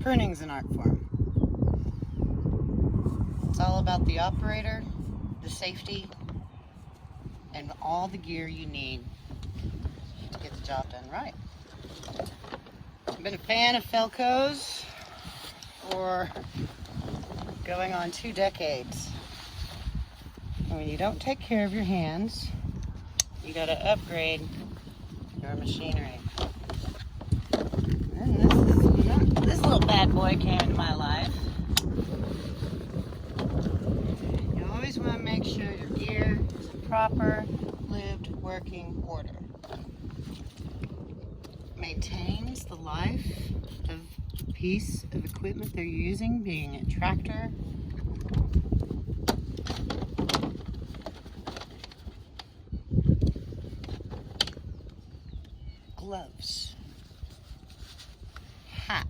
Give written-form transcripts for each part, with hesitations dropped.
Pruning's an art form. It's all about the operator, the safety, and all the gear you need to get the job done right. I've been a fan of Felco's for going on 2 decades. And when you don't take care of your hands, you gotta upgrade your machinery. And this little bad boy came into my life. You always want to make sure your gear is in proper, lived, working order. Maintains the life of the piece of equipment they're using, being a tractor, gloves, hat,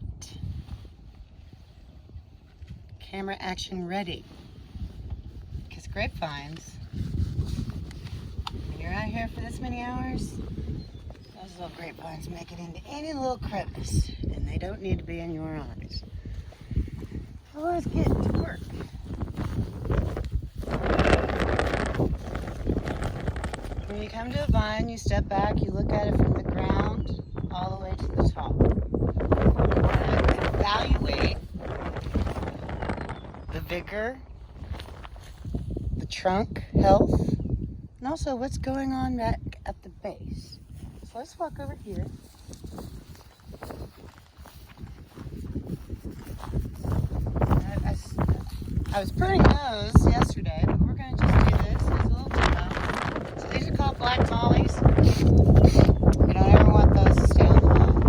camera action ready, because grapevines, when you're out here for this many hours, those little grapevines make it into any little crevice, and they don't need to be in your eyes. So let's get to work. When you come to a vine, you step back, you look at it from the ground all the way to the top. Evaluate the vigor, the trunk health, and also what's going on back at the base. So let's walk over here. I was pruning those yesterday, but we're going to just do this as a little demo. So these are called black mollies. You don't ever want those to stay on the vine.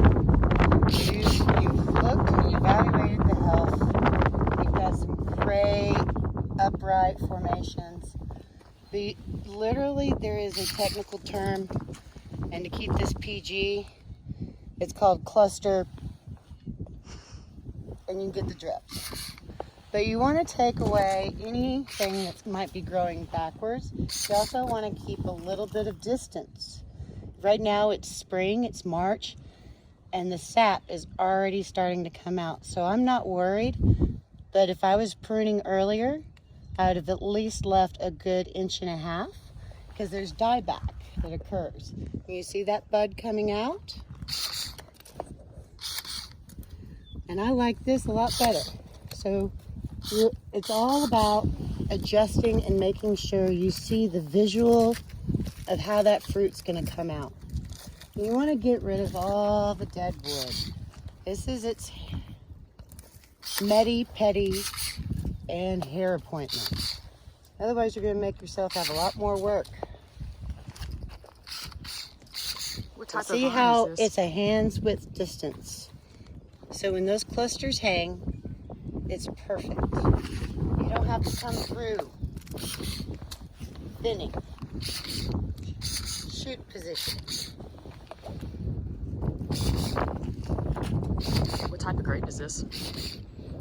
You've looked and you evaluated the health. You've got some gray, upright formations. Literally, there is a technical term, and to keep this PG, it's called cluster, and you get the drift. But you want to take away anything that might be growing backwards. You also want to keep a little bit of distance. Right now it's spring, it's March, and the sap is already starting to come out. So I'm not worried, but if I was pruning earlier, I would have at least left a good 1.5 inches, because there's dieback that occurs. You see that bud coming out? And I like this a lot better. So it's all about adjusting and making sure you see the visual of how that fruit's going to come out. You want to get rid of all the dead wood. This is its medi, petty, and hair appointment. Otherwise, you're going to make yourself have a lot more work. What type See of vine how is this? it's a hand's width distance. So when those clusters hang, it's perfect. You don't have to come through thinning, shoot position. What type of grape is this?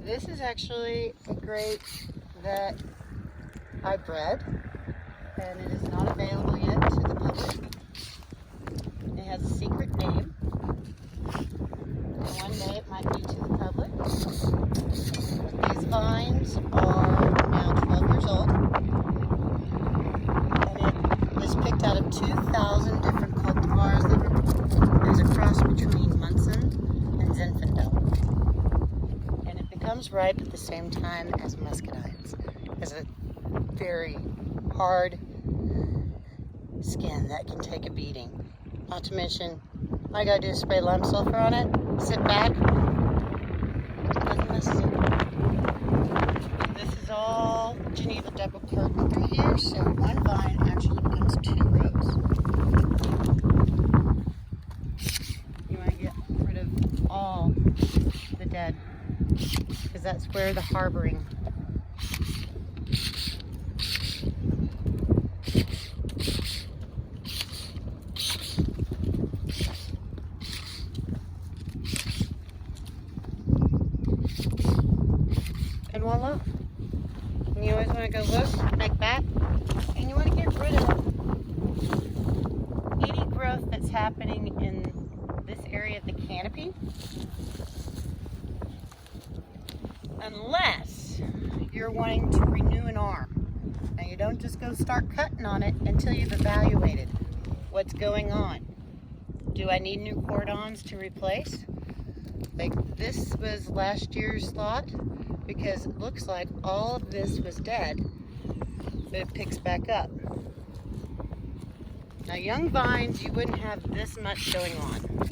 This is actually a grape that I bred, and it is not available yet to the public. It has a secret name, and one day it might be to the public. These vines are now 12 years old, and it was picked out of 2,000 different cultivars. There's a cross between Munson and Zinfandel. And it becomes ripe at the same time as muscadines. It has a very hard skin that can take a beating. Not to mention, all I gotta do is spray lime sulfur on it, sit back, nothing messes it. This is all Geneva double curtain through here, so one vine actually becomes 2 rows. You want to get rid of all the dead, because that's where the harboring. And voila. And you always want to go look like that, and you want to get rid of any growth that's happening in this area of the canopy. unless you're wanting to renew an arm. Now you don't just go start cutting on it until you've evaluated what's going on. Do I need new cordons to replace? Like this was last year's lot because it looks like all of this was dead, but it picks back up. Now young vines, you wouldn't have this much going on.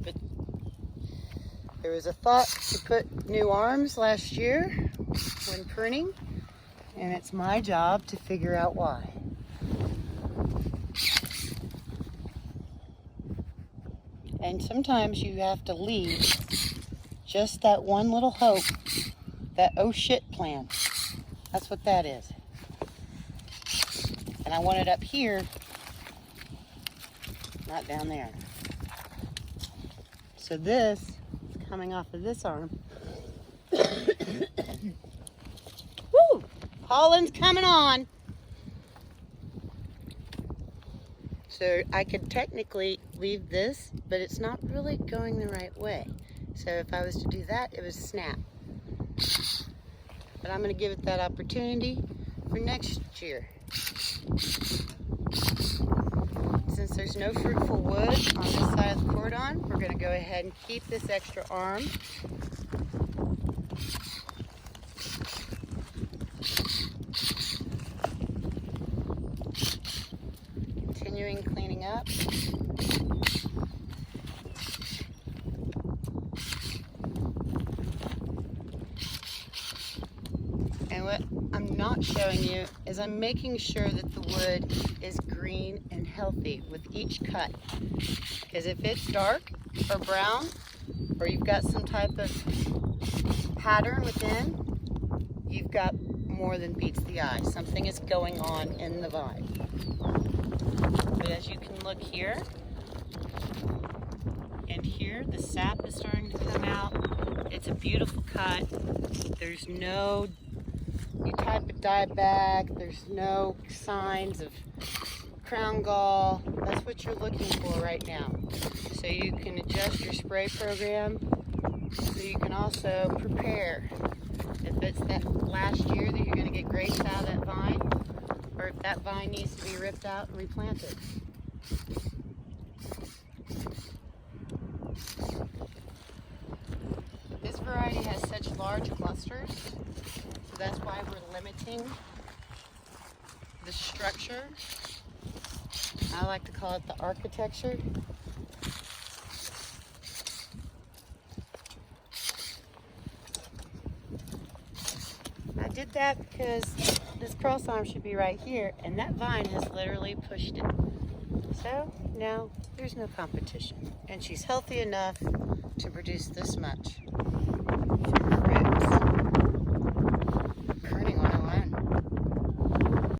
But there was a thought to put new arms last year when pruning, and it's my job to figure out why. And sometimes you have to leave just that one little hope, that oh shit plan. That's what that is. And I want it up here, not down there. So this is coming off of this arm. Woo! Pollen's coming on. So I could technically leave this, but it's not really going the right way. So if I was to do that, it would snap. But I'm going to give it that opportunity for next year. Since there's no fruitful wood on this side of the cordon, we're going to go ahead and keep this extra arm. Continuing cleaning up. And what I'm not showing you is I'm making sure that the wood is green and healthy with each cut. Because if it's dark or brown, or you've got some type of pattern within, you've got more than beats the eye. Something is going on in the vine. But as you can look here and here, the sap is starting to come out. It's a beautiful cut. There's no, you type a dye back, there's no signs of crown gall. That's what you're looking for right now. So you can adjust your spray program, so you can also prepare if it's that last year that you're going to get grapes out of that vine, or if that vine needs to be ripped out and replanted. This variety has such large clusters, so that's why we're limiting the structure. I like to call it the architecture. I did that because this cross arm should be right here, and that vine has literally pushed it. So now there's no competition, and she's healthy enough to produce this much.